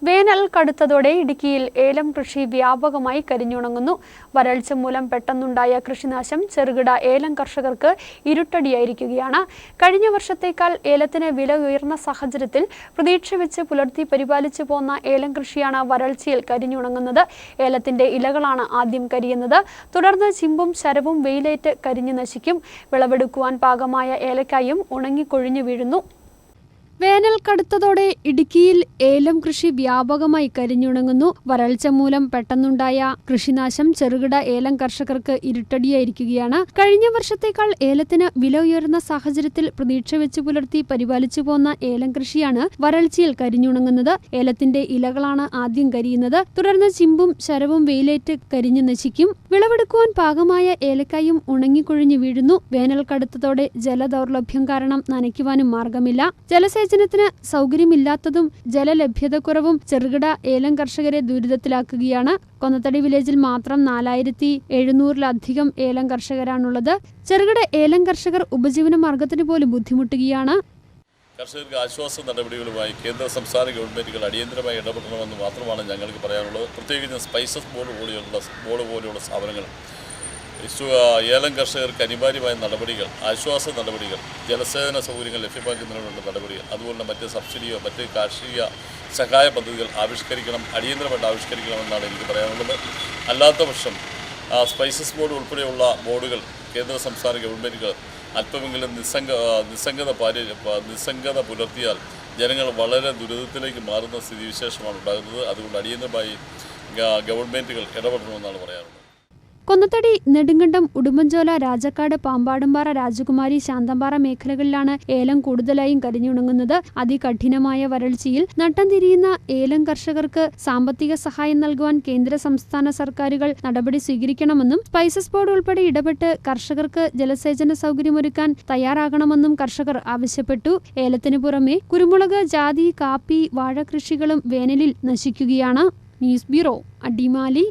വേനൽ കടുത്തതോടെ ഇടുക്കിയിൽ ഏലം കൃഷി വ്യാപകമായി കരിഞ്ഞുണങ്ങുന്നു. വരൾച്ച മൂലം പെട്ടെന്നുണ്ടായ കൃഷിനാശം ചെറുകിട ഏലം കർഷകർക്ക് ഇരുട്ടടിയായിരിക്കുകയാണ്. കഴിഞ്ഞ വർഷത്തേക്കാൾ ഏലത്തിന് വില ഉയർന്ന സാഹചര്യത്തിൽ പ്രതീക്ഷ വെച്ച് പുലർത്തി പരിപാലിച്ചു പോന്ന ഏലം കൃഷിയാണ് വരൾച്ചയിൽ കരിഞ്ഞുണങ്ങുന്നത്. ഏലത്തിന്റെ ഇലകളാണ് ആദ്യം കരിയുന്നത്. തുടർന്ന് ചിമ്പും ശരവും വെയിലേറ്റ് കരിഞ്ഞു നശിക്കും. വിളവെടുക്കുവാൻ പാകമായ ഏലക്കായും ഉണങ്ങിക്കൊഴിഞ്ഞു വീഴുന്നു. വേനൽ കടുത്തതോടെ ഇടുക്കിയിൽ ഏലം കൃഷി വ്യാപകമായി കരിഞ്ഞുണങ്ങുന്നു. വരൾച്ച മൂലം പെട്ടെന്നുണ്ടായ കൃഷിനാശം ചെറുകിട ഏലം കർഷകർക്ക് ഇരുട്ടടിയായിരിക്കുകയാണ്. കഴിഞ്ഞ വർഷത്തേക്കാൾ ഏലത്തിന് വില ഉയർന്ന സാഹചര്യത്തിൽ പ്രതീക്ഷ വെച്ച് പുലർത്തി പരിപാലിച്ചു പോന്ന ഏലം കൃഷിയാണ് വരൾച്ചയിൽ കരിഞ്ഞുണങ്ങുന്നത്. ഏലത്തിന്റെ ഇലകളാണ് ആദ്യം കരിയുന്നത്. തുടർന്ന് ചിമ്പും ശരവും വെയിലേറ്റ് കരിഞ്ഞു നശിക്കും. വിളവെടുക്കുവാൻ പാകമായ ഏലക്കായും ഉണങ്ങിക്കൊഴിഞ്ഞു വീഴുന്നു. വേനൽ കടുത്തതോടെ ജലദൗർലഭ്യം കാരണം നനയ്ക്കുവാനും മാർഗമില്ല. ജലസേചനത്തിന് സൗകര്യമില്ലാത്തതും ജലലഭ്യതക്കുറവും ചെറുകിട ഏലം കർഷകരെ ദുരിതത്തിലാക്കുകയാണ്. കൊന്നത്തടി വില്ലേജിൽ മാത്രം 4700-ലധികം ഏലം കർഷകരാണുള്ളത്. ചെറുകിട ഏലം കർഷകർ ഉപജീവന മാർഗത്തിന് പോലും ബുദ്ധിമുട്ടുകയാണ്. കർഷകർക്ക് ആശ്വാസ നടപടികളുമായി കേന്ദ്ര സംസ്ഥാന ഗവൺമെൻറ്റുകൾ അടിയന്തരമായി ഇടപെടണമെന്ന് മാത്രമാണ് ഞങ്ങൾക്ക് പറയാനുള്ളത്. പ്രത്യേകിച്ച് സ്പൈസസ് ബോർഡ് പോലെയുള്ള സ്ഥാപനങ്ങൾ ഏലം കർഷകർക്ക് അനിവാര്യമായ നടപടികൾ, ആശ്വാസ നടപടികൾ, ജലസേചന സൗകര്യങ്ങൾ ലഭ്യമാക്കുന്നതിനുള്ള നടപടികൾ, അതുപോലെ മറ്റ് സബ്സിഡിയോ മറ്റ് കാർഷിക സഹായ പദ്ധതികൾ അടിയന്തരമായിട്ട് ആവിഷ്കരിക്കണമെന്നാണ് എനിക്ക് പറയാനുള്ളത്. അല്ലാത്ത പക്ഷം സ്പൈസസ് ബോർഡ് ഉൾപ്പെടെയുള്ള ബോർഡുകൾ കേന്ദ്ര സംസ്ഥാന ഗവൺമെൻറ്റുകൾ അല്പമെങ്കിലും നിസ്സംഗത പുലർത്തിയാൽ ജനങ്ങൾ വളരെ ദുരിതത്തിലേക്ക് മാറുന്ന സ്ഥിതിവിശേഷമാണ് ഉണ്ടാകുന്നത്. അതുകൊണ്ട് അടിയന്തരമായി ഗവൺമെൻറ്റുകൾ ഇടപെടണമെന്നാണ് പറയാനുള്ളത്. കൊന്നത്തടി, നെടുങ്കണ്ടം, ഉടുമ്പൻചോല, രാജക്കാട്, പാമ്പാടുംപാറ, രാജകുമാരി, ശാന്തമ്പാറ മേഖലകളിലാണ് ഏലം കൂടുതലായും കരിഞ്ഞുണങ്ങുന്നത്. അതികഠിനമായ വരൾച്ചയിൽ നട്ടം തിരിയുന്ന ഏലം കർഷകർക്ക് സാമ്പത്തിക സഹായം നൽകുവാൻ കേന്ദ്ര സംസ്ഥാന സർക്കാരുകൾ നടപടി സ്വീകരിക്കണമെന്നും സ്പൈസസ് ബോർഡ് ഉൾപ്പെടെ ഇടപെട്ട് കർഷകർക്ക് ജലസേചന സൗകര്യമൊരുക്കാൻ തയ്യാറാകണമെന്നും കർഷകർ ആവശ്യപ്പെട്ടു. ഏലത്തിനു പുറമെ കുരുമുളക്, ജാതി, കാപ്പി, വാഴ കൃഷികളും വേനലിൽ നശിക്കുകയാണ്. News bureau, Adimali.